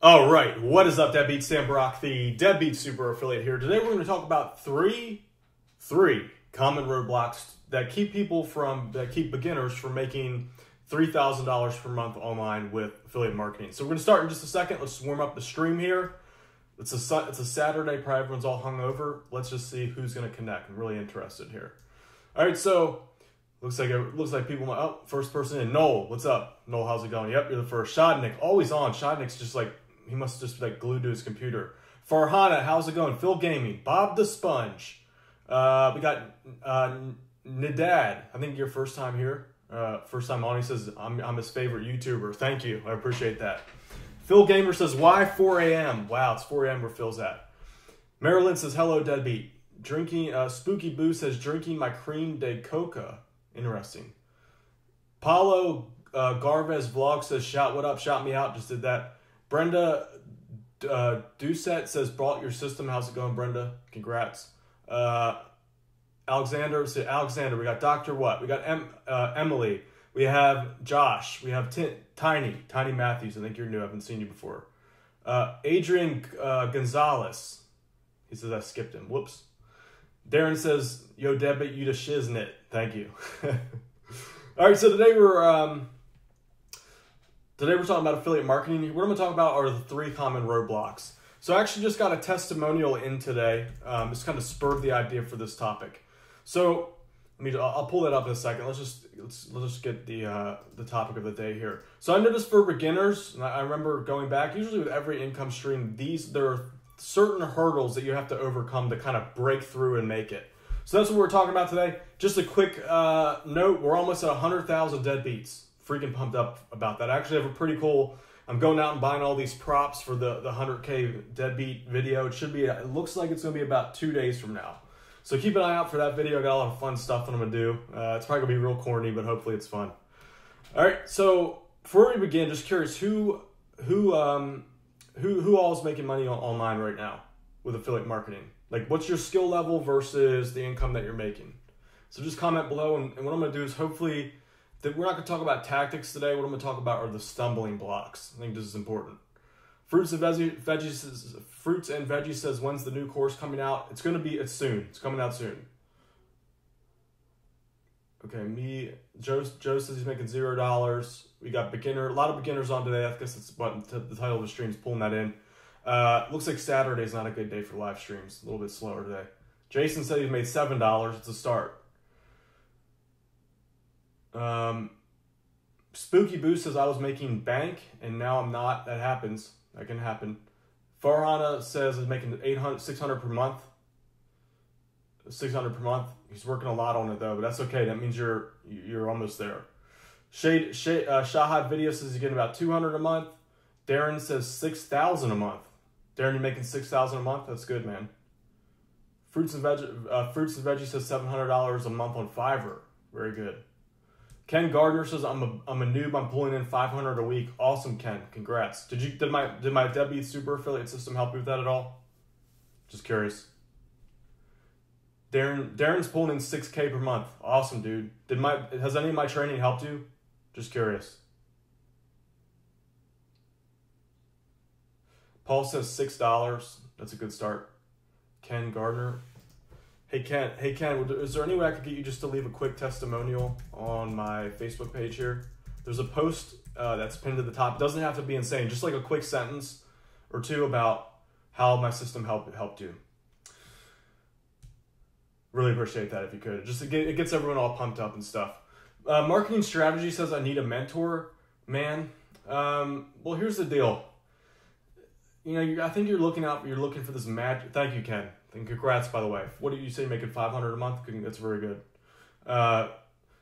All right, what is up, Deadbeat? Sam Brock, the Deadbeat Super Affiliate here. Today we're going to talk about three common roadblocks that keep beginners from making $3,000 per month online with affiliate marketing. So we're going to start in just a second. Let's warm up the stream here. It's a Saturday, probably everyone's all hungover. Let's just see who's going to connect. I'm really interested here. All right, so looks like people. Oh, first person in. Noel, what's up? Noel, how's it going? Yep, you're the first. Shodnik, always on. Shodnik's just like, he must just be like glued to his computer. Farhana, how's it going? Phil Gaming, Bob the Sponge. We got Nidad. I think your first time here. First time on. He says I'm his favorite YouTuber. Thank you. I appreciate that. Phil Gamer says, why 4 a.m.? Wow, it's 4 a.m. where Phil's at. Marilyn says, hello, Deadbeat. Drinking. Spooky Boo says, drinking my cream de coca. Interesting. Paulo Garvez Vlog says, shout what up, shout me out. Just did that. Brenda Doucette says, brought your system. How's it going, Brenda? Congrats. Alexander, we got Dr. What? We got Emily. We have Josh. We have Tiny Matthews. I think you're new. I haven't seen you before. Adrian Gonzalez. He says I skipped him. Whoops. Darren says, yo, Debbie, you the shiznit. Thank you. All right, so today we're talking about affiliate marketing. What I'm going to talk about are the three common roadblocks. So I actually just got a testimonial in today. It's kind of spurred the idea for this topic. So I'll pull that up in a second. Let's just get the topic of the day here. So I noticed for beginners, and I remember going back, usually with every income stream, there are certain hurdles that you have to overcome to kind of break through and make it. So that's what we're talking about today. Just a quick note, we're almost at 100,000 deadbeats. Freaking pumped up about that. I actually have a pretty cool, I'm going out and buying all these props for the 100K deadbeat video. It looks like it's going to be about 2 days from now. So keep an eye out for that video. I got a lot of fun stuff that I'm going to do. It's probably going to be real corny, but hopefully it's fun. All right, so before we begin, just curious, who all is making money online right now with affiliate marketing? Like, what's your skill level versus the income that you're making? So just comment below, and what I'm going to do is hopefully, we're not going to talk about tactics today. What I'm going to talk about are the stumbling blocks. I think this is important. Fruits and Veggies says, when's the new course coming out? It's soon. It's coming out soon. Okay, Joe says he's making $0. We got a lot of beginners on today. I guess it's what the title of the stream is pulling that in. Looks like Saturday's not a good day for live streams. A little bit slower today. Jason said he's made $7. It's a start. Spooky Boo says I was making bank and now I'm not. That happens. That can happen. Farhana says he's making $600 per month. $600 per month. He's working a lot on it though, but that's okay. That means you're almost there. Shahad Video says he's getting about $200 a month. Darren says $6,000 a month. Darren, you're making $6,000 a month. That's good, man. Fruits and Veggies says $700 a month on Fiverr. Very good. Ken Gardner says I'm a noob. I'm pulling in $500 a week. Awesome, Ken. Congrats. Did my Deadbeat Super Affiliate system help you with that at all? Just curious. Darren's pulling in $6K per month. Awesome, dude. Has any of my training helped you? Just curious. Paul says $6. That's a good start. Ken Gardner. Hey Ken, is there any way I could get you just to leave a quick testimonial on my Facebook page here? There's a post that's pinned to the top. It doesn't have to be insane. Just like a quick sentence or two about how my system helped you. Really appreciate that if you could. It gets everyone all pumped up and stuff. Marketing Strategy says I need a mentor. Man, well, here's the deal. I think you're looking for this magic. Thank you, Ken. And congrats, by the way. What did you say, making $500 a month? That's very good.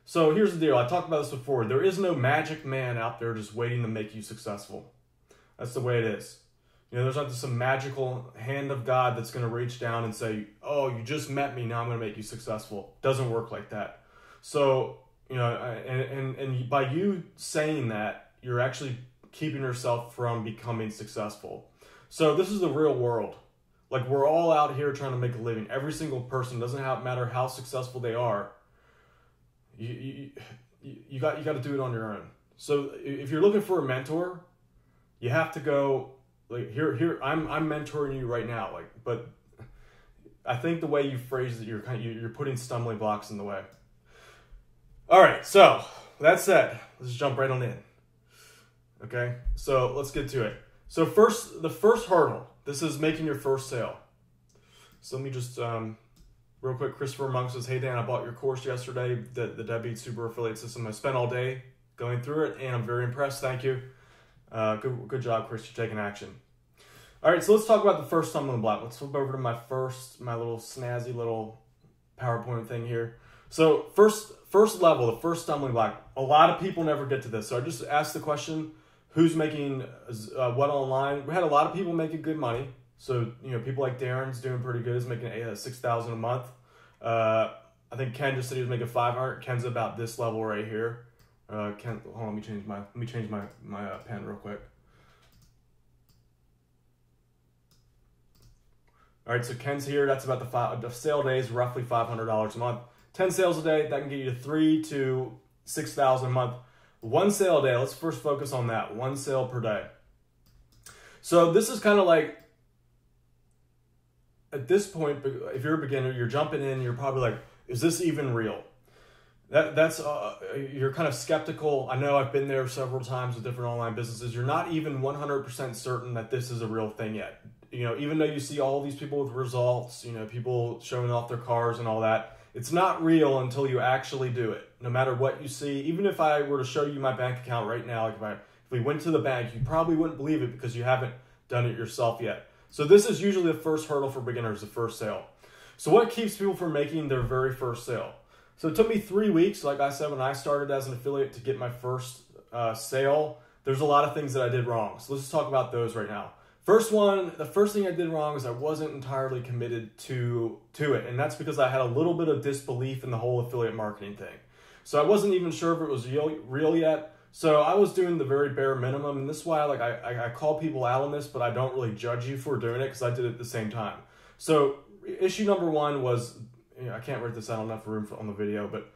So here's the deal. I talked about this before. There is no magic man out there just waiting to make you successful. That's the way it is. There's not some magical hand of God that's going to reach down and say, oh, you just met me, now I'm going to make you successful. It doesn't work like that. So, and by you saying that, you're actually keeping yourself from becoming successful. So this is the real world. Like, we're all out here trying to make a living. Every single person, doesn't matter how successful they are. You got to do it on your own. So if you're looking for a mentor, you have to go like here I'm mentoring you right now, like, but I think the way you phrase it, you're putting stumbling blocks in the way. All right, so that said, let's jump right on in. Okay, so let's get to it. So the first hurdle, this is making your first sale. So let me just, real quick, Christopher Monk says, hey Dan, I bought your course yesterday, the Deadbeat Super Affiliate System. I spent all day going through it, and I'm very impressed, thank you. Good job, Chris, you're taking action. All right, so let's talk about the first stumbling block. Let's flip over to my little snazzy little PowerPoint thing here. So first level, the first stumbling block, a lot of people never get to this. So I just asked the question, who's making what online? We had a lot of people making good money. So, people like Darren's doing pretty good. He's making $6,000 a month. I think Ken just said he was making $500. Ken's about this level right here. Ken, hold on, let me change my pen real quick. All right, so Ken's here. That's about the sale day is roughly $500 a month. 10 sales a day, that can get you to $3,000 to $6,000 a month. One sale a day, let's first focus on that. One sale per day. So this is kind of like, at this point, if you're a beginner, you're jumping in, you're probably like, is this even real? You're kind of skeptical. I know I've been there several times with different online businesses. You're not even 100% certain that this is a real thing yet. Even though you see all these people with results, people showing off their cars and all that, it's not real until you actually do it. No matter what you see, even if I were to show you my bank account right now, if we went to the bank, you probably wouldn't believe it because you haven't done it yourself yet. So this is usually the first hurdle for beginners, the first sale. So what keeps people from making their very first sale? So it took me 3 weeks, like I said, when I started as an affiliate to get my first sale. There's a lot of things that I did wrong. So let's just talk about those right now. The first thing I did wrong is I wasn't entirely committed to it. And that's because I had a little bit of disbelief in the whole affiliate marketing thing. So I wasn't even sure if it was real yet. So I was doing the very bare minimum. And this is why I call people out on this, but I don't really judge you for doing it because I did it at the same time. So issue number one was, I can't write this out, enough room on the video, but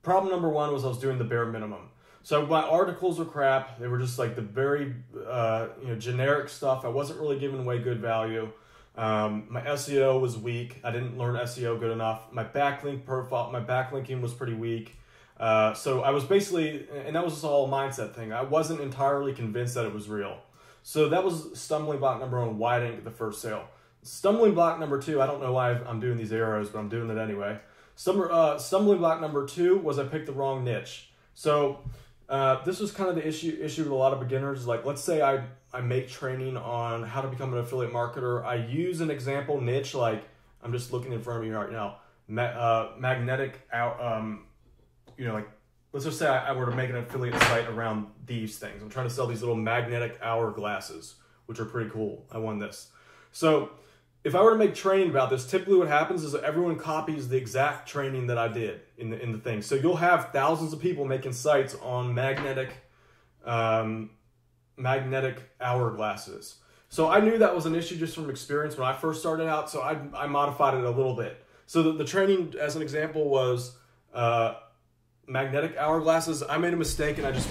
problem number one was I was doing the bare minimum. So my articles were crap. They were just like the very generic stuff. I wasn't really giving away good value. My SEO was weak. I didn't learn SEO good enough. My backlinking was pretty weak. So I was basically, and that was just all a mindset thing. I wasn't entirely convinced that it was real. So that was stumbling block number one, why I didn't get the first sale. Stumbling block number two, I don't know why I'm doing these arrows, but I'm doing it anyway. Stumbling block number two was I picked the wrong niche. So this was kind of the issue with a lot of beginners. Like, let's say I make training on how to become an affiliate marketer. I use an example niche, like I'm just looking in front of me right now, magnetic like, let's just say I were to make an affiliate site around these things. I'm trying to sell these little magnetic hourglasses, which are pretty cool. I won this. So if I were to make training about this, typically what happens is that everyone copies the exact training that I did in the thing. So you'll have thousands of people making sites on magnetic hourglasses. So I knew that was an issue just from experience when I first started out, so I modified it a little bit. So the training, as an example, was magnetic hourglasses. I made a mistake and I just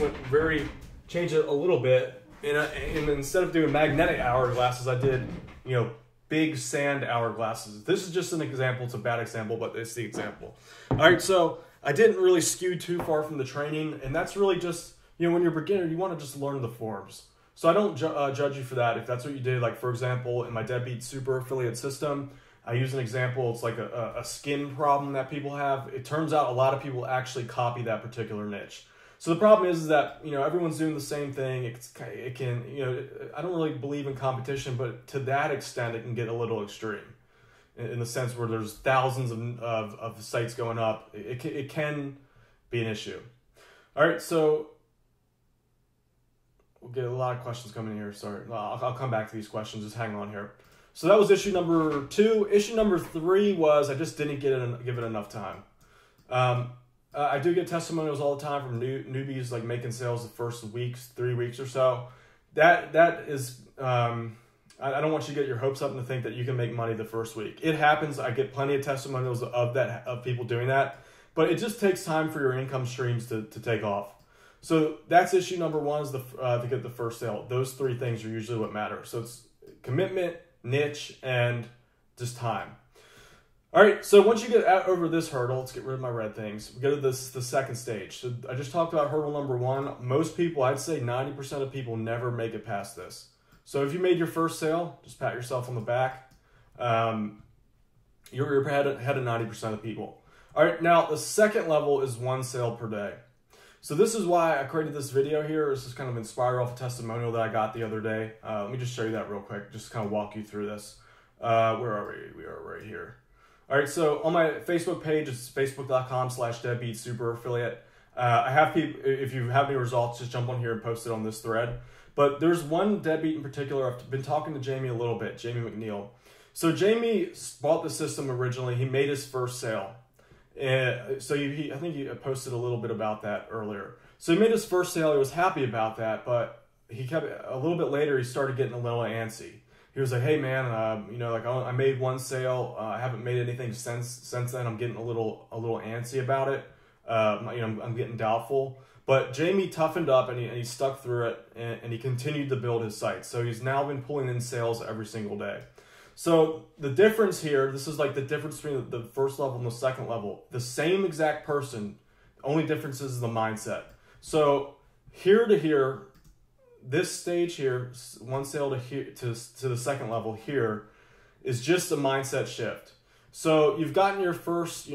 changed it a little bit. And instead of doing magnetic hourglasses, I did, big sand hourglasses. This is just an example. It's a bad example, but it's the example. All right, so I didn't really skew too far from the training, and that's really just, when you're a beginner, you want to just learn the forms. So I don't judge you for that if that's what you did. Like, for example, in my Deadbeat Super Affiliate System, I use an example. It's like a skin problem that people have. It turns out a lot of people actually copy that particular niche. So the problem is that, everyone's doing the same thing. It can, I don't really believe in competition, but to that extent, it can get a little extreme in the sense where there's thousands of sites going up. It can be an issue. All right, so we'll get a lot of questions coming here. Sorry, I'll come back to these questions. Just hang on here. So that was issue number two. Issue number three was I just didn't give it enough time. I do get testimonials all the time from newbies, like making sales the first 3 weeks or so. That is, I don't want you to get your hopes up and to think that you can make money the first week. It happens. I get plenty of testimonials of people doing that, but it just takes time for your income streams to take off. So that's issue number one, is to get the first sale. Those three things are usually what matter. So it's commitment, niche, and just time. All right, so once you get over this hurdle, let's get rid of my red things. We go to the second stage. So I just talked about hurdle number 1. Most people, I'd say 90% of people never make it past this. So if you made your first sale, just pat yourself on the back. You're ahead of 90% of people. All right, now the second level is 1 sale per day. So this is why I created this video here. This is kind of inspired off a testimonial that I got the other day. Let me just show you that real quick, just kind of walk you through this. Where are we? We are right here. All right, so on my Facebook page, it's facebook.com/deadbeatsuper-affiliate. I have people, if you have any results, just jump on here and post it on this thread. But there's one deadbeat in particular. I've been talking to Jamie a little bit, Jamie McNeil. So Jamie bought the system originally. He made his first sale. So I think you posted a little bit about that earlier. So he made his first sale. He was happy about that, but he kept a little bit later. He started getting a little antsy. He was like, "Hey man, I made 1 sale. I haven't made anything since then. I'm getting a little antsy about it. I'm getting doubtful." But Jamie toughened up and he stuck through it and he continued to build his site. So he's now been pulling in sales every single day. So the difference here, this is like the difference between the first level and the second level. The same exact person, only difference is the mindset. So here to here, this stage here, 1 sale to here to the second level here, is just a mindset shift. So you've gotten your first,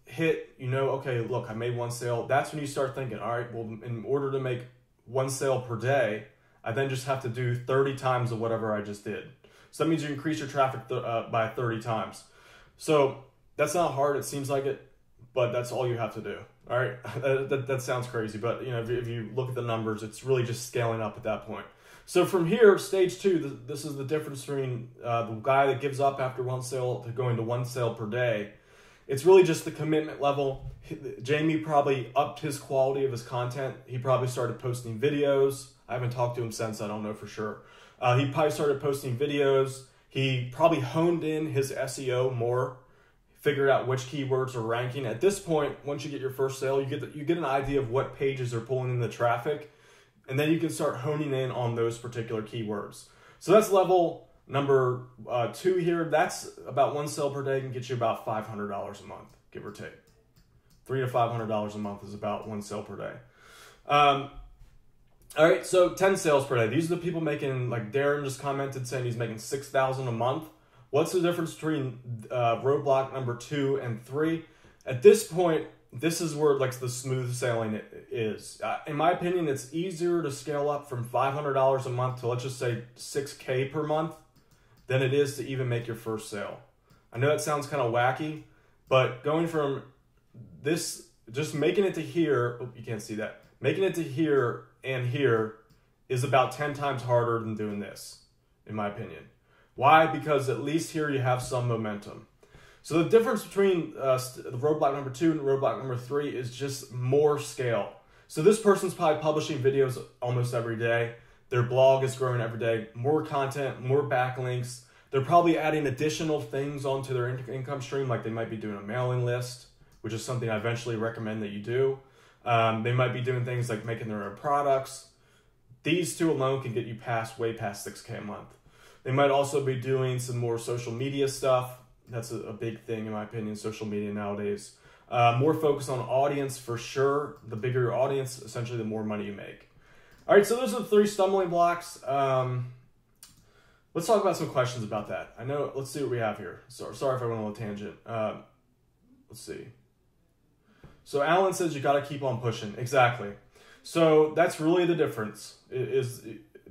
hit, okay, look, I made 1 sale. That's when you start thinking, all right, well, in order to make 1 sale per day, I then just have to do 30 times of whatever I just did. So that means you increase your traffic by 30 times. So that's not hard. It seems like it, but that's all you have to do. All right, that sounds crazy, but if you look at the numbers, it's really just scaling up at that point. So from here, stage 2, this is the difference between the guy that gives up after 1 sale to going to 1 sale per day. It's really just the commitment level. Jamie probably upped his quality of his content. He probably started posting videos. I haven't talked to him since, I don't know for sure. He probably started posting videos. He probably honed in his SEO more, figured out which keywords are ranking. At this point, once you get your first sale, you get an idea of what pages are pulling in the traffic, and then you can start honing in on those particular keywords. So that's level number 2 here. That's about 1 sale per day can get you about $500 a month, give or take. $300 to $500 a month is about 1 sale per day. All right, so 10 sales per day. These are the people making, like Darren just commented saying he's making $6,000 a month. What's the difference between roadblock number 2 and 3? At this point, this is where like the smooth sailing is. In my opinion, it's easier to scale up from $500 a month to, let's just say, $6K per month than it is to even make your first sale. I know that sounds kind of wacky, but going from this, just making it to here, oh, you can't see that, making it to here and here is about 10 times harder than doing this, in my opinion. Why? Because at least here you have some momentum. So the difference between the roadblock number 2 and roadblock number 3 is just more scale. So this person's probably publishing videos almost every day. Their blog is growing every day. More content, more backlinks. They're probably adding additional things onto their income stream, like they might be doing a mailing list, which is something I eventually recommend that you do. They might be doing things like making their own products. These 2 alone can get you way past 6K a month. They might also be doing some more social media stuff. That's a big thing in my opinion, social media nowadays. More focus on audience for sure. The bigger your audience, essentially the more money you make. All right, so those are the 3 stumbling blocks. Let's talk about some questions about that. Let's see what we have here. Sorry if I went on a tangent. Let's see. So Alan says you got to keep on pushing. Exactly. So that's really the difference, is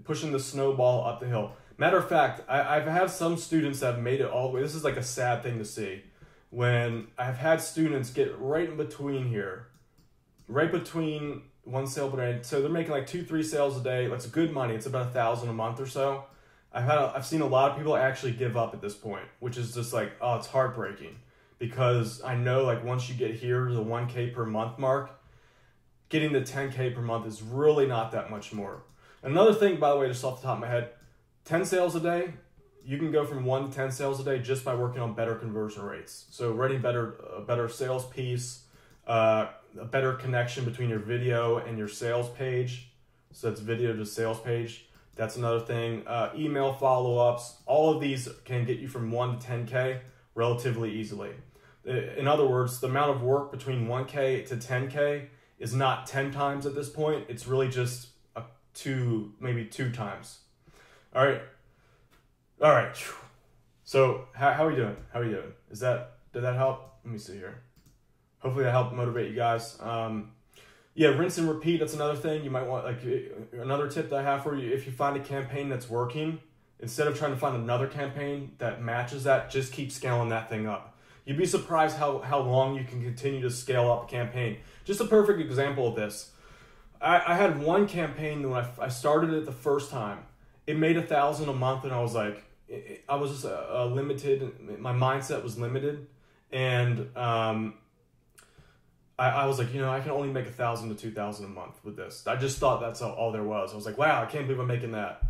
pushing the snowball up the hill. Matter of fact, I've had some students that have made it all the way. This is like a sad thing to see. When I've had students get right in between here, right between 1 sale per day. So they're making like 2-3 sales a day. That's good money. It's about $1,000 a month or so. I've seen a lot of people actually give up at this point, which is just like, oh, it's heartbreaking. Because I know like once you get here to the 1K per month mark, getting to 10K per month is really not that much more. Another thing, by the way, just off the top of my head, 10 sales a day, you can go from 1 to 10 sales a day just by working on better conversion rates. So writing a better sales piece, a better connection between your video and your sales page. So that's video to sales page. That's another thing. Email follow-ups. All of these can get you from 1 to 10K relatively easily. In other words, the amount of work between 1K to 10K is not 10 times at this point. It's really just maybe 2 times. All right. So how are you doing? How are you doing? Did that help? Let me see here. Hopefully that helped motivate you guys. Yeah, rinse and repeat. That's another thing you might want. Like another tip that I have for you: if you find a campaign that's working, instead of trying to find another campaign that matches that, just keep scaling that thing up. You'd be surprised how long you can continue to scale up a campaign. Just a perfect example of this. I had one campaign when I started it the first time. It made $1,000 a month, and I was like, I was just limited. My mindset was limited, and I was like, I can only make $1,000 to $2,000 a month with this. I just thought that's all there was. I was like, wow, I can't believe I'm making that.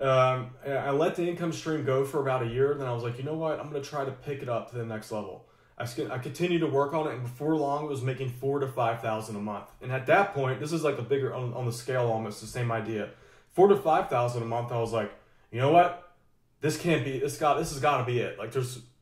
I let the income stream go for about a year. Then I was like, you know what? I'm going to try to pick it up to the next level. I continued to work on it, and before long, it was making $4,000 to $5,000 a month. And at that point, this is like a bigger on the scale, almost the same idea. $4,000 to $5,000 a month. I was like, you know what? This can't be. This has got to be it. Like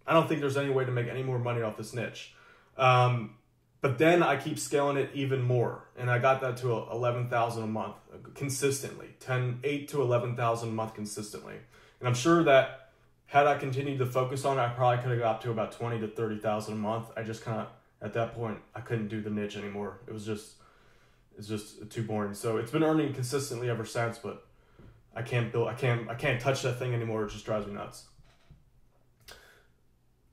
I don't think there's any way to make any more money off this niche. But then I keep scaling it even more, and I got that to $11,000 a month consistently, $8,000 to $11,000 a month consistently. And I'm sure that had I continued to focus on it, I probably could have got up to about $20,000 to $30,000 a month. I just kind of at that point I couldn't do the niche anymore. It's just too boring. So it's been earning consistently ever since, but I can't touch that thing anymore. It just drives me nuts.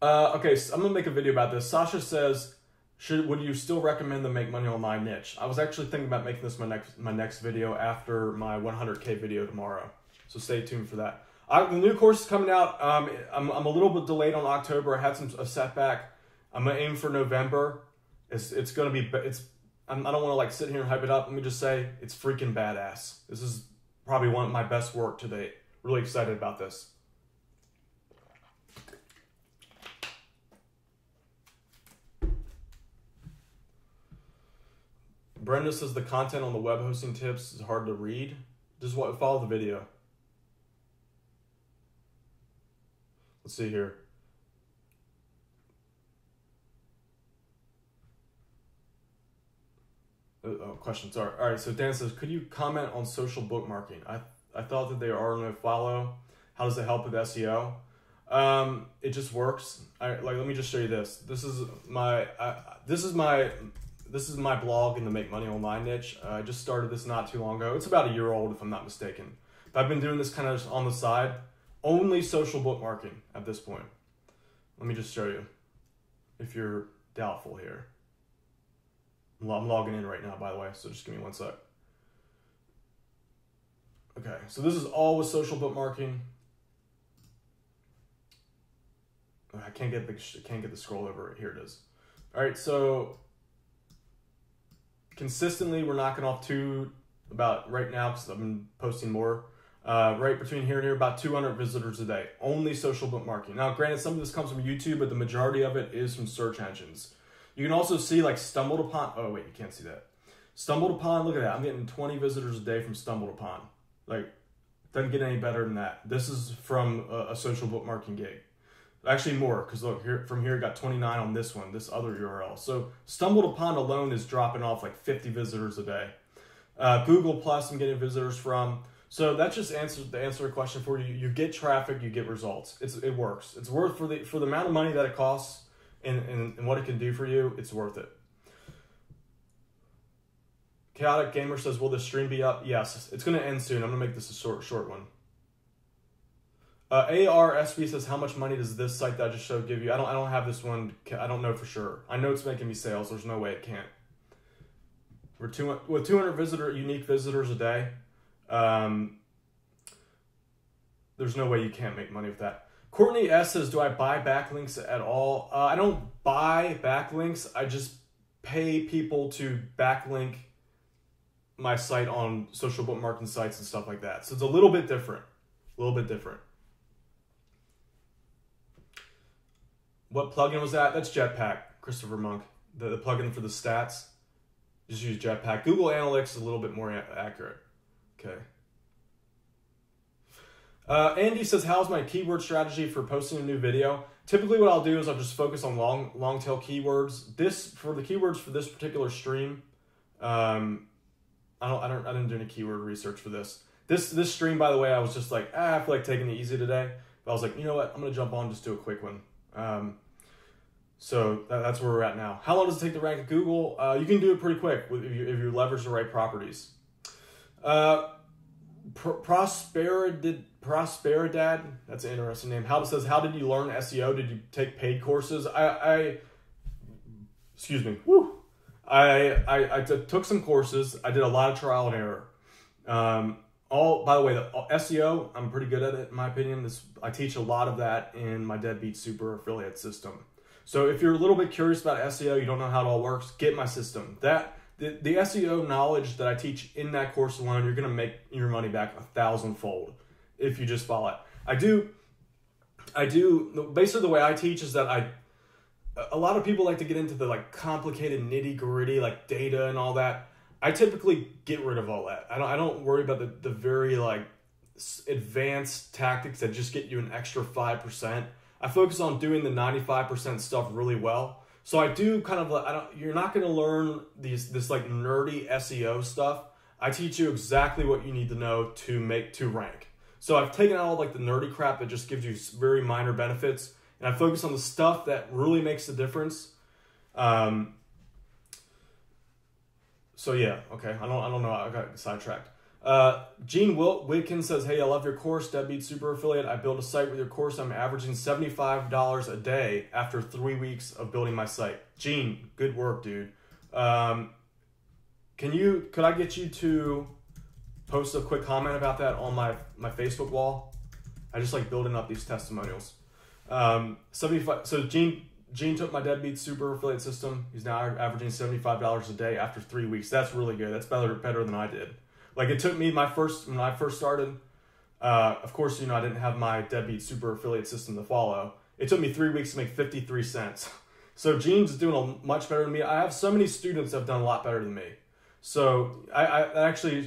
Okay, so I'm gonna make a video about this. Sasha says, would you still recommend the Make Money Online niche? I was actually thinking about making this my next video after my 100K video tomorrow. So stay tuned for that. The new course is coming out. I'm a little bit delayed on October. I had a setback. I'm gonna aim for November. It's gonna be. I don't want to like sit here and hype it up. Let me just say it's freaking badass. This is probably one of my best work to date. Really excited about this. Brenda says the content on the web hosting tips is hard to read. Just follow the video. Let's see here. Question, sorry. All right, so Dan says, could you comment on social bookmarking? I thought that they are no follow. How does it help with SEO? It just works. Let me just show you this. This is my blog in the Make Money Online niche. I just started this not too long ago. It's about a year old, if I'm not mistaken. But I've been doing this kind of on the side. Only social bookmarking at this point. Let me just show you, if you're doubtful here. I'm logging in right now, by the way, so just give me one sec. Okay, so this is all with social bookmarking. I can't get the scroll over. Here it is. All right, so consistently we're knocking off about right now, because I've been posting more. Right between here and here, about 200 visitors a day. Only social bookmarking. Now, granted, some of this comes from YouTube, but the majority of it is from search engines. You can also see like stumbled upon. Oh wait, you can't see that. Stumbled upon. Look at that. I'm getting 20 visitors a day from stumbled upon. Like, doesn't get any better than that. This is from a social bookmarking gig. Actually more, because look, from here, got 29 on this one, this other URL. So stumbled upon alone is dropping off like 50 visitors a day. Google Plus, I'm getting visitors from. So that just answers the question for you. You get traffic, you get results. It works. It's worth for the amount of money that it costs and what it can do for you. It's worth it. Chaotic Gamer says, will the stream be up? Yes, it's going to end soon. I'm going to make this a short one. ARSB says, how much money does this site that I just showed give you? I don't have this one. I don't know for sure. I know it's making me sales. There's no way it can't. With 200 unique visitors a day, there's no way you can't make money with that. Courtney S says, do I buy backlinks at all? I don't buy backlinks. I just pay people to backlink my site on social bookmarking sites and stuff like that. So it's a little bit different. What plugin was that? That's Jetpack, Christopher Monk. The plugin for the stats. Just use Jetpack. Google Analytics is a little bit more accurate. Okay. Andy says, how's my keyword strategy for posting a new video? Typically what I'll do is I'll just focus on long tail keywords. For the keywords for this particular stream, I didn't do any keyword research for this. This stream, by the way, I was just like, I feel like taking it easy today. But I was like, you know what? I'm going to jump on and just do a quick one. So that's where we're at now. How long does it take to rank at Google? You can do it pretty quick if you leverage the right properties. Prosperidad, that's an interesting name. Says, how did you learn SEO? Did you take paid courses? Excuse me. Woo. I took some courses. I did a lot of trial and error. By the way, the SEO, I'm pretty good at it in my opinion. I teach a lot of that in my Deadbeat Super affiliate system. So if you're a little bit curious about SEO, you don't know how it all works, get my system. The SEO knowledge that I teach in that course alone, you're going to make your money back 1,000-fold if you just follow it. I do. Basically, the way I teach is that a lot of people like to get into the like complicated nitty gritty, like data and all that. I typically get rid of all that. I don't worry about the very like advanced tactics that just get you an extra 5%. I focus on doing the 95% stuff really well. So I do kind of, you're not going to learn this like nerdy SEO stuff. I teach you exactly what you need to know to rank. So I've taken out all like the nerdy crap that just gives you very minor benefits, and I focus on the stuff that really makes the difference. So yeah, okay. I don't know. I got sidetracked. Gene Wilkins says, hey, I love your course, Deadbeat Super Affiliate. I built a site with your course. I'm averaging $75 a day after 3 weeks of building my site. Gene, good work, dude. Could I get you to post a quick comment about that on my Facebook wall? I just like building up these testimonials. 75. So Gene took my Deadbeat Super Affiliate system. He's now averaging $75 a day after 3 weeks. That's really good. That's better than I did. Like it took me when I first started, of course, I didn't have my Deadbeat Super Affiliate system to follow. It took me 3 weeks to make 53 cents. So Gene's doing much better than me. I have so many students that have done a lot better than me. So I actually,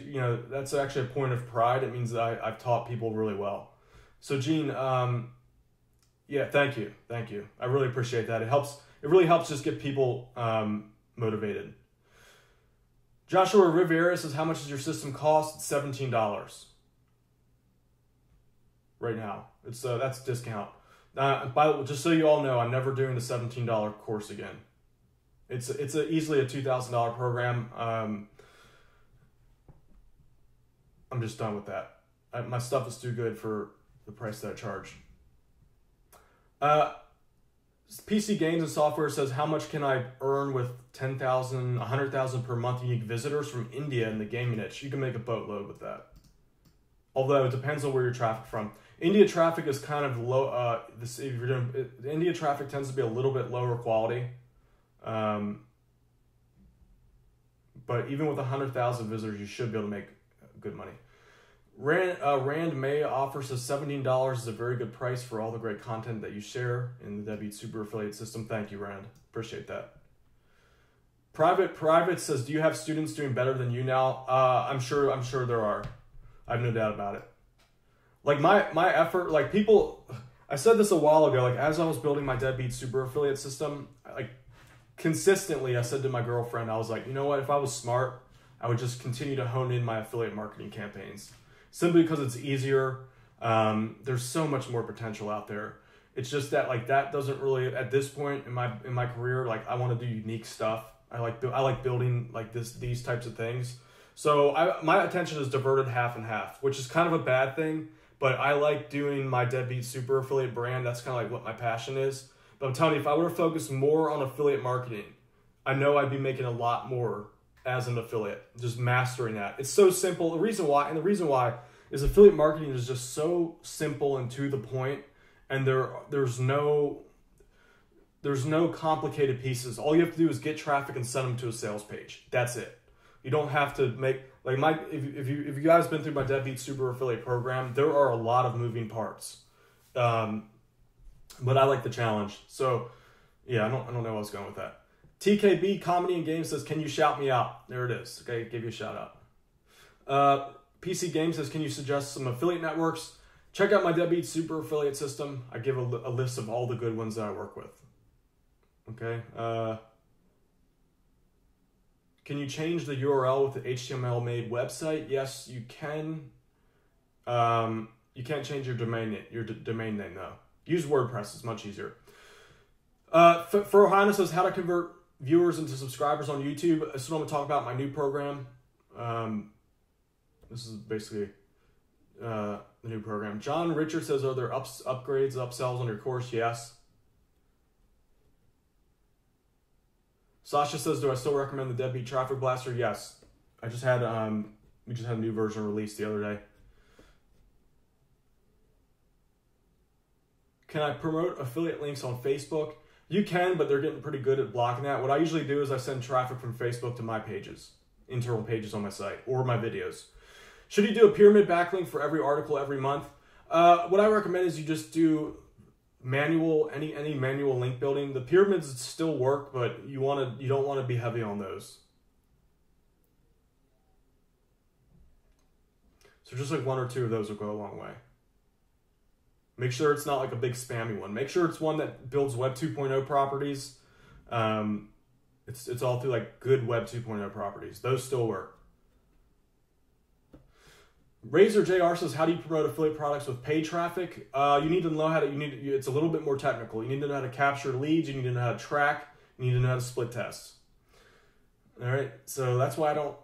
that's actually a point of pride. It means that I've taught people really well. So Gene, yeah, thank you. I really appreciate that. It really helps just get people motivated. Joshua Rivera says, how much does your system cost? It's $17 right now. That's a discount. By the way, just so you all know, I'm never doing the $17 course again. It's easily a $2,000 program. I'm just done with that. My stuff is too good for the price that I charge. PC Games and Software says, how much can I earn with 10,000, 100,000 per month unique visitors from India in the gaming niche? You can make a boatload with that. Although it depends on where your traffic from. India traffic is kind of low. India traffic tends to be a little bit lower quality. But even with 100,000 visitors, you should be able to make good money. Rand May offers us $17 is a very good price for all the great content that you share in the Deadbeat Super Affiliate system. Thank you, Rand. Appreciate that. Private says, do you have students doing better than you now? I'm sure there are. I have no doubt about it. Like my effort, like people, I said this a while ago, like as I was building my Deadbeat Super Affiliate system, like consistently I said to my girlfriend, I was like, you know what, if I was smart, I would just continue to hone in my affiliate marketing campaigns. Simply because it's easier. There's so much more potential out there. It's just that like that doesn't really, at this point in my career, like I want to do unique stuff. I like building like these types of things. So my attention is diverted half and half, which is kind of a bad thing. But I like doing my Deadbeat Super Affiliate brand. That's kind of like what my passion is. But I'm telling you, if I were to focus more on affiliate marketing, I know I'd be making a lot more as an affiliate, just mastering that. It's so simple. The reason why is affiliate marketing is just so simple and to the point, and there's no complicated pieces. All you have to do is get traffic and send them to a sales page. That's it. You don't have to make like if you guys been through my Deadbeat Super Affiliate program, there are a lot of moving parts. But I like the challenge. So yeah, I don't know where I was going with that. TKB Comedy and Games says, can you shout me out? There it is. Okay, give you a shout out. PC Games says, can you suggest some affiliate networks? Check out my Deadbeat Super affiliate system. I give a list of all the good ones that I work with. Okay. Can you change the URL with the HTML made website? Yes, you can. You can't change your domain name though. Use WordPress; it's much easier. For Highness says how to convert viewers into subscribers on YouTube. This is what I'm going to talk about, my new program. This is basically the new program. John Richard says, are there upgrades, upsells on your course? Yes. Sasha says, do I still recommend the Deadbeat Traffic Blaster? Yes. I just had we just had a new version released the other day. Can I promote affiliate links on Facebook? You can, but they're getting pretty good at blocking that. What I usually do is I send traffic from Facebook to my pages, internal pages on my site, or my videos. Should you do a pyramid backlink for every article every month? What I recommend is you just do manual, any manual link building. The pyramids still work, but you don't want to be heavy on those. So just like one or two of those will go a long way. Make sure it's not like a big spammy one. Make sure it's one that builds Web 2.0 properties. It's all through like good Web 2.0 properties. Those still work. Razor JR says, how do you promote affiliate products with paid traffic? You need to know how to, it's a little bit more technical. You need to know how to capture leads. You need to know how to track. You need to know how to split test. All right. So that's why I don't.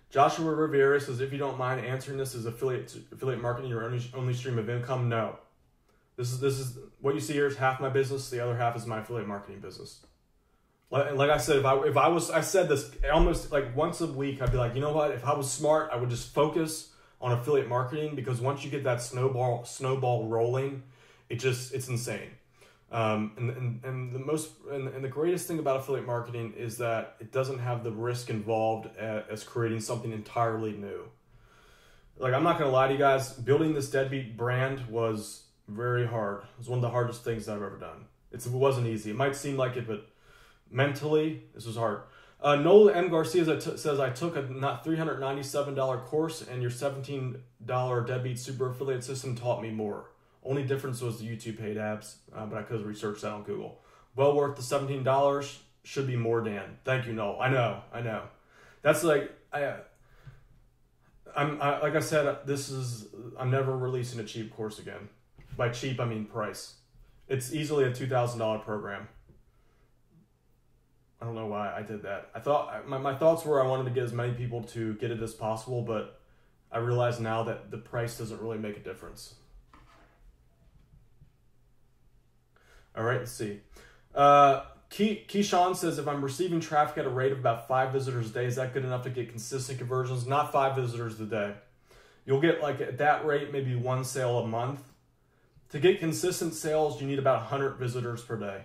Joshua Rivera says, if you don't mind answering this, is affiliate marketing your only stream of income? No. This is what you see here is half my business. The other half is my affiliate marketing business. Like I said, I said this almost like once a week. I'd be like, you know what? If I was smart, I would just focus on affiliate marketing, because once you get that snowball rolling, it's insane. And the greatest thing about affiliate marketing is that it doesn't have the risk involved as creating something entirely new. Like, I'm not gonna lie to you guys, building this Deadbeat brand was very hard. It was one of the hardest things that I've ever done. It wasn't easy. It might seem like it, but mentally, this was hard. Nola M. Garcia says, I took a $397 course, and your $17 Deadbeat Super Affiliate System taught me more. Only difference was the YouTube paid ads, but I could have researched that on Google. Well worth the $17. Should be more, Dan. Thank you, Noel. I know. That's like, like I said, I'm never releasing a cheap course again. By cheap, I mean price. It's easily a $2,000 program. I don't know why I did that. I thought my thoughts were I wanted to get as many people to get it as possible, but I realize now that the price doesn't really make a difference. All right, let's see. Keyshawn says, if I'm receiving traffic at a rate of about 5 visitors a day, is that good enough to get consistent conversions? Not 5 visitors a day. You'll get, like, at that rate, maybe 1 sale a month. To get consistent sales, you need about 100 visitors per day.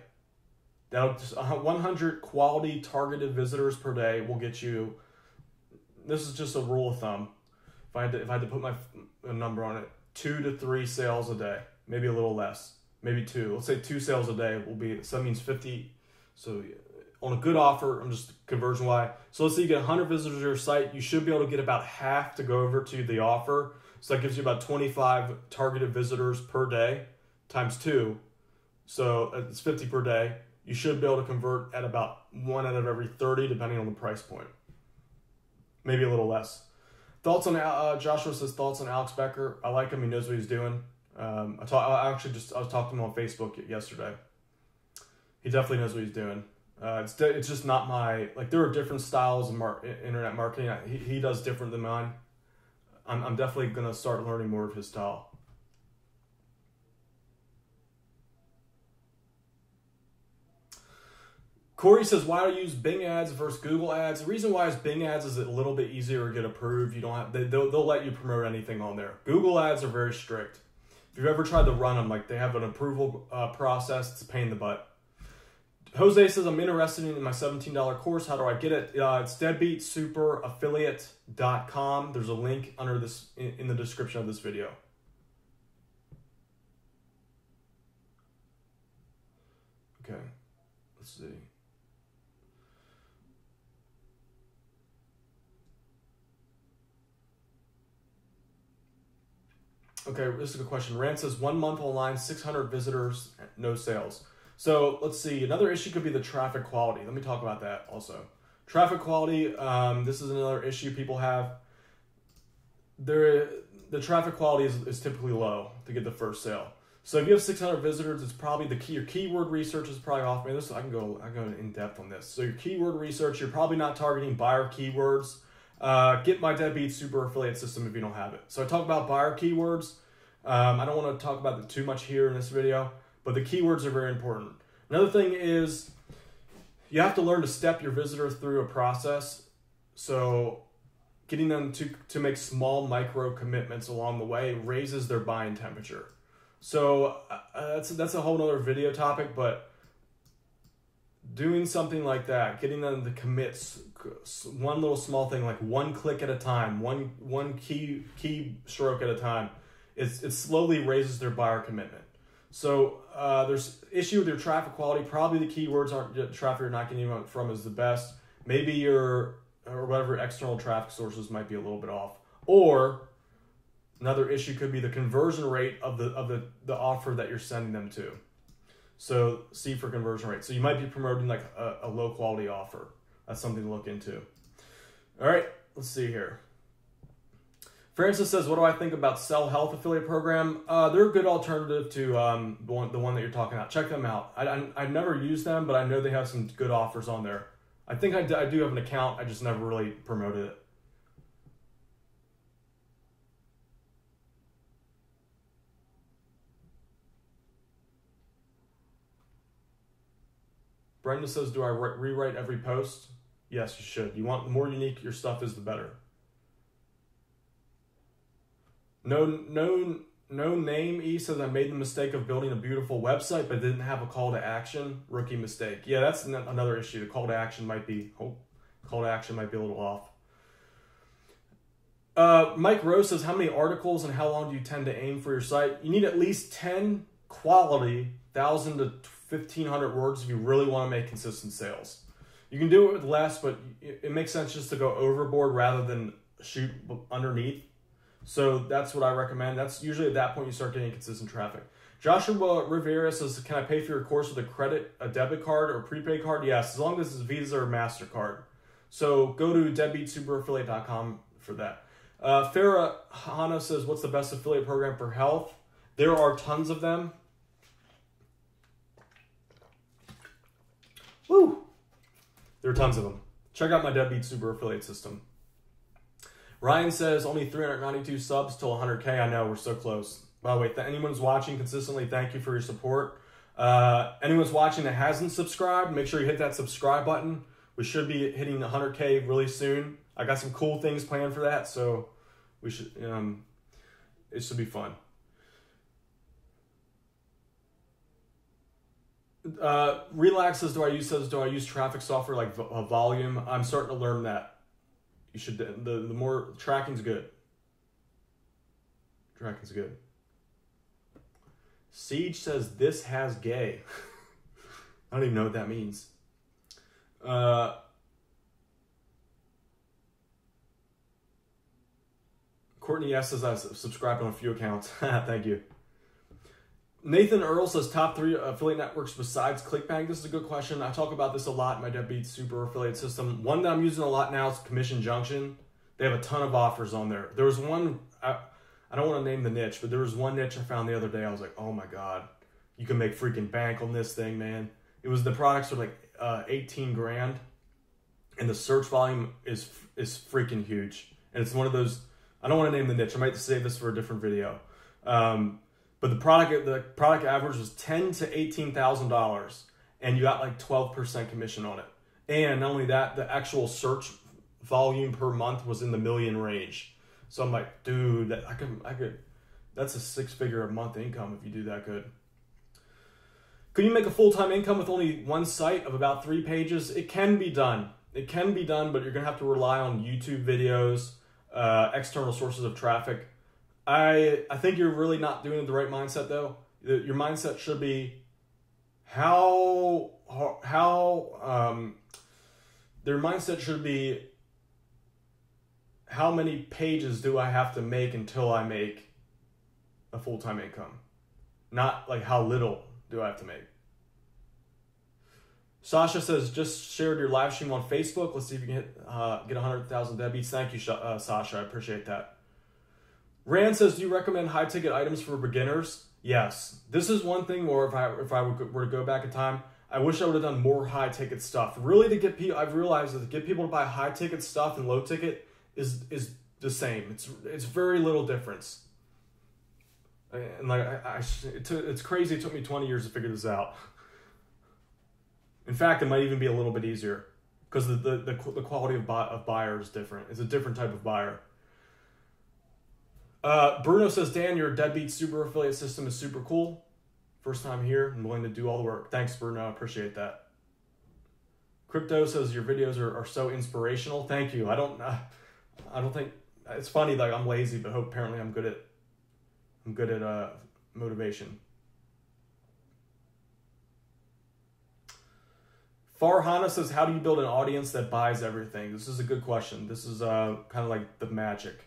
100 quality targeted visitors per day will get you, this is just a rule of thumb. If I had to put a number on it, 2 to 3 sales a day, maybe a little less. Maybe 2. Let's say 2 sales a day will be, so that means 50. So on a good offer, I'm just conversion-wise. So let's say you get 100 visitors to your site. You should be able to get about half to go over to the offer. So that gives you about 25 targeted visitors per day times 2. So it's 50 per day. You should be able to convert at about 1 out of every 30, depending on the price point. Maybe a little less. Thoughts on, Joshua says, thoughts on Alex Becker. I like him. He knows what he's doing. I was talking to him on Facebook yesterday. He definitely knows what he's doing. It's just not my, like, there are different styles of internet marketing. He does different than mine. I'm definitely going to start learning more of his style. Corey says, why do you use Bing ads versus Google ads? The reason why is Bing ads is a little bit easier to get approved. You don't have, they'll let you promote anything on there. Google ads are very strict. If you've ever tried to run them, like, they have an approval process. It's a pain in the butt. Jose says, I'm interested in my $17 course. How do I get it? It's deadbeatsuperaffiliate.com. There's a link under this in the description of this video. Okay, let's see. Okay, this is a good question. Rand says 1 month online, 600 visitors, no sales. So let's see. Another issue could be the traffic quality. Let me talk about that also. Traffic quality. This is another issue people have. The traffic quality is typically low to get the first sale. So if you have 600 visitors, it's probably your keyword research is probably off. Man, I can go in depth on this. So your keyword research, you're probably not targeting buyer keywords. Get my Deadbeat Super Affiliate System if you don't have it. So I talk about buyer keywords. I don't want to talk about it too much here in this video, but the keywords are very important. Another thing is you have to learn to step your visitor through a process. So getting them to make small micro commitments along the way raises their buying temperature. So that's a whole nother video topic, but doing something like that, getting them to commit one little small thing, like one click at a time, one key stroke at a time, it slowly raises their buyer commitment. So there's issue with your traffic quality. Probably the keywords traffic you're not getting from is the best. Maybe or whatever external traffic sources might be a little bit off. Or another issue could be the conversion rate of the offer that you're sending them to. So C for conversion rate. So you might be promoting like a low quality offer. That's something to look into. All right, let's see here. Francis says, what do I think about Sell Health affiliate program? They're a good alternative to the one that you're talking about. Check them out. I've never used them, but I know they have some good offers on there. I think I do have an account. I just never really promoted it. Brenda says, do I rewrite every post? Yes, you should. You want the more unique your stuff is, the better. No name E says, I made the mistake of building a beautiful website but didn't have a call to action. Rookie mistake. Yeah, that's another issue. The call to action might be a little off. Mike Rose says, how many articles and how long do you tend to aim for your site? You need at least 10 quality 1,000 to 1,500 words if you really want to make consistent sales. You can do it with less, but it makes sense just to go overboard rather than shoot underneath. So that's what I recommend. That's usually at that point you start getting consistent traffic. Joshua Rivera says, can I pay for your course with a debit card or prepaid card? Yes, as long as it's Visa or MasterCard. So go to deadbeatsuperaffiliate.com for that. Farah Hana says, what's the best affiliate program for health? There are tons of them. Woo! There are tons of them. Check out my Deadbeat Super Affiliate System. Ryan says, only 392 subs till 100K. I know, we're so close. By the way, anyone's watching consistently, thank you for your support. Anyone's watching that hasn't subscribed, make sure you hit that subscribe button. We should be hitting 100K really soon. I got some cool things planned for that, so we should. It should be fun. Relax says, do I use traffic software like Volume? I'm starting to learn that. You should, the more tracking's good. Tracking's good. Siege says, this has gay. I don't even know what that means. Courtney S says, I subscribed on a few accounts. Thank you. Nathan Earl says, top 3 affiliate networks besides ClickBank. This is a good question. I talk about this a lot in my Deadbeat Super Affiliate System. One that I'm using a lot now is Commission Junction. They have a ton of offers on there. There was one, I don't want to name the niche, but there was one niche I found the other day. I was like, oh my God, you can make freaking bank on this thing, man. It was the products are like 18 grand and the search volume is freaking huge. And it's one of those, I don't want to name the niche. I might save this for a different video. But the product average was $10,000 to $18,000, and you got like 12% commission on it. And not only that, the actual search volume per month was in the million range. So I'm like, dude, I could. That's a 6-figure a month income if you do that good. Could you make a full-time income with only one site of about 3 pages? It can be done. It can be done, but you're gonna have to rely on YouTube videos, external sources of traffic. I think you're really not doing it with the right mindset though. Your mindset should be their mindset should be, how many pages do I have to make until I make a full-time income. Not like how little do I have to make. Sasha says, just shared your live stream on Facebook. Let's see if you can get 100,000 deadbeats. Thank you, Sasha. I appreciate that. Rand says, do you recommend high-ticket items for beginners? Yes. This is one thing where if I were to go back in time, I wish I would have done more high-ticket stuff. Really, to get people, I've realized that to get people to buy high-ticket stuff and low-ticket is the same. It's very little difference. And like it's crazy. It took me 20 years to figure this out. In fact, it might even be a little bit easier because the quality of buyer is different. It's a different type of buyer. Bruno says, Dan, your Deadbeat Super affiliate system is super cool. First time here and willing to do all the work. Thanks, Bruno. I appreciate that. Crypto says your videos are so inspirational. Thank you. I don't think it's funny. Like I'm lazy, but apparently I'm good at motivation. Farhana says, how do you build an audience that buys everything? This is a good question. This is kind of like the magic.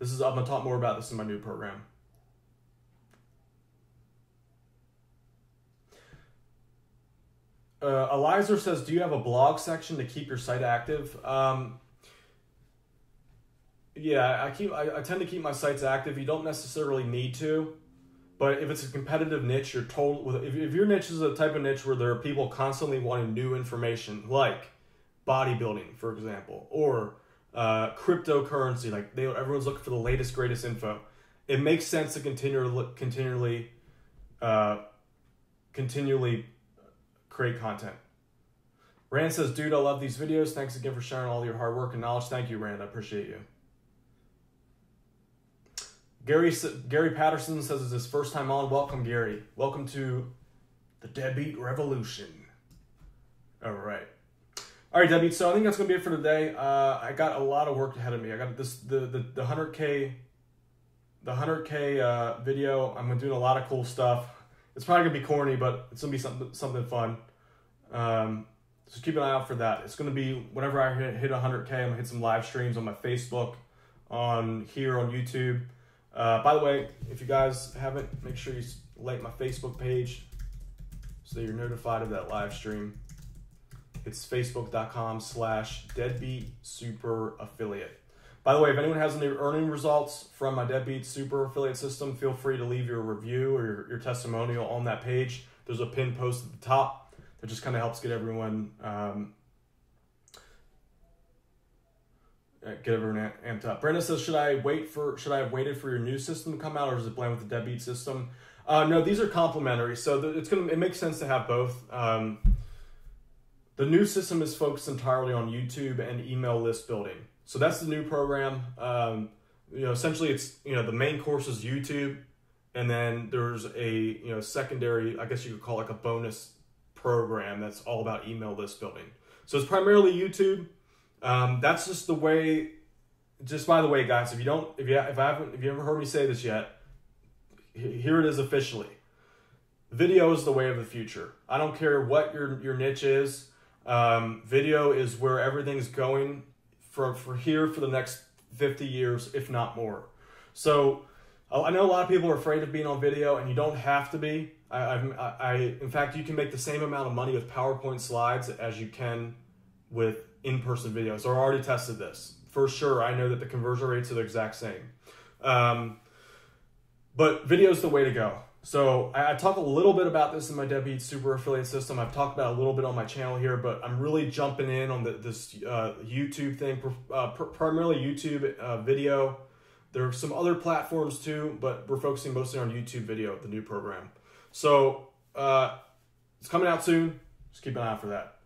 I'm going to talk more about this in my new program. Eliza says, do you have a blog section to keep your site active? Yeah, I tend to keep my sites active. You don't necessarily need to, but if it's a competitive niche, if your niche is a type of niche where there are people constantly wanting new information, like bodybuilding, for example, or cryptocurrency, like everyone's looking for the latest, greatest info. It makes sense to continually create content. Rand says, dude, I love these videos. Thanks again for sharing all your hard work and knowledge. Thank you, Rand. I appreciate you. Gary Patterson says it's his first time on. Welcome, Gary. Welcome to the Deadbeat Revolution. All right. All right, Deadbeat. So I think that's going to be it for today. I got a lot of work ahead of me. I got the 100K video. I'm doing a lot of cool stuff. It's probably going to be corny, but it's going to be something fun. So keep an eye out for that. It's going to be whenever I hit 100K, I'm going to hit some live streams on my Facebook, on YouTube. By the way, if you guys haven't, make sure you like my Facebook page so that you're notified of that live stream. It's facebook.com/Deadbeat Super Affiliate. By the way, if anyone has any earning results from my Deadbeat Super Affiliate system, feel free to leave your review or your testimonial on that page. There's a pinned post at the top that just kind of helps get everyone amped up. Brenda says, should I have waited for your new system to come out, or is it blend with the Deadbeat system? No, these are complementary, so it makes sense to have both. The new system is focused entirely on YouTube and email list building. So that's the new program. Essentially it's, the main course is YouTube, and then there's a, secondary, I guess you could call it like a bonus program that's all about email list building. So it's primarily YouTube. That's just the way, just by the way, guys, if you ever heard me say this yet, here it is officially. Video is the way of the future. I don't care what your niche is. Video is where everything's going for the next 50 years, if not more. So I know a lot of people are afraid of being on video, and you don't have to be. In fact, you can make the same amount of money with PowerPoint slides as you can with in-person videos. So I already tested this. For sure, I know that the conversion rates are the exact same. But video is the way to go. So I talk a little bit about this in my Deadbeat Super Affiliate system. I've talked about it a little bit on my channel here, but I'm really jumping in on this YouTube thing, primarily YouTube video. There are some other platforms too, but we're focusing mostly on YouTube video, the new program. So it's coming out soon. Just keep an eye out for that.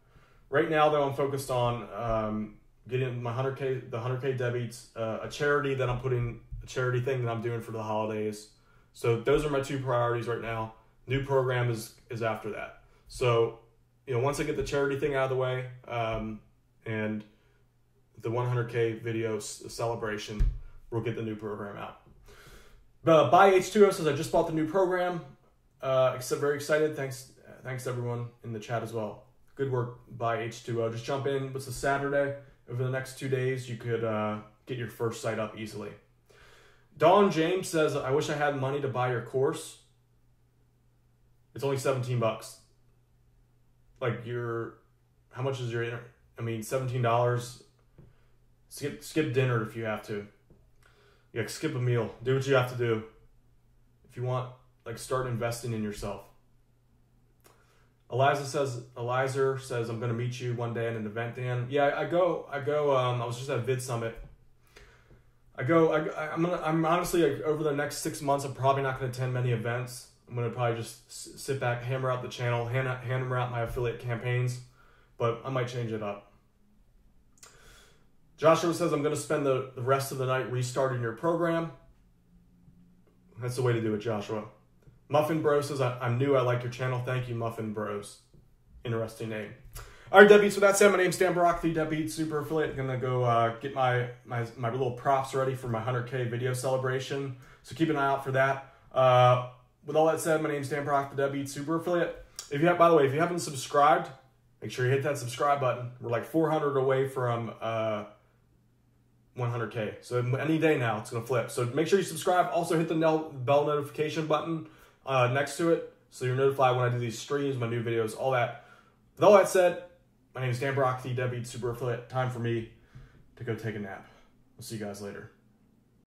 Right now, though, I'm focused on getting my 100K, the 100K Deadbeats, a charity thing that I'm doing for the holidays. So those are my two priorities right now. New program is after that. So, once I get the charity thing out of the way, and the 100K video celebration, we'll get the new program out. But Buy H2O says, I just bought the new program. Very excited. Thanks to everyone in the chat as well. Good work, Buy H2O. Just jump in. It's a Saturday. Over the next 2 days, you could get your first site up easily. Don James says, I wish I had money to buy your course. It's only $17. Like how much is your, I mean, $17. Skip dinner if you have to. Yeah, skip a meal. Do what you have to do. If you want, like, start investing in yourself. Eliza says, I'm going to meet you one day at an event, Dan. Yeah, I was just at Vid Summit. I'm honestly, like, over the next 6 months, I'm probably not going to attend many events. I'm going to probably just sit back, hammer out the channel, hammer out my affiliate campaigns, but I might change it up. Joshua says, I'm going to spend the rest of the night restarting your program. That's the way to do it, Joshua. Muffin Bro says, I'm new. I like your channel. Thank you, Muffin Bros. Interesting name. All right, Deadbeats, with that said, my name's Dan Brock, the Deadbeat Super Affiliate. I'm going to go get my little props ready for my 100K video celebration. So keep an eye out for that. With all that said, my name's Dan Brock, the Deadbeat Super Affiliate. By the way, if you haven't subscribed, make sure you hit that subscribe button. We're like 400 away from 100K. So any day now, it's going to flip. So make sure you subscribe. Also hit the bell notification button next to it so you're notified when I do these streams, my new videos, all that. With all that said, my name is Dan Brock, the Deadbeat Super Affiliate. Time for me to go take a nap. We'll see you guys later.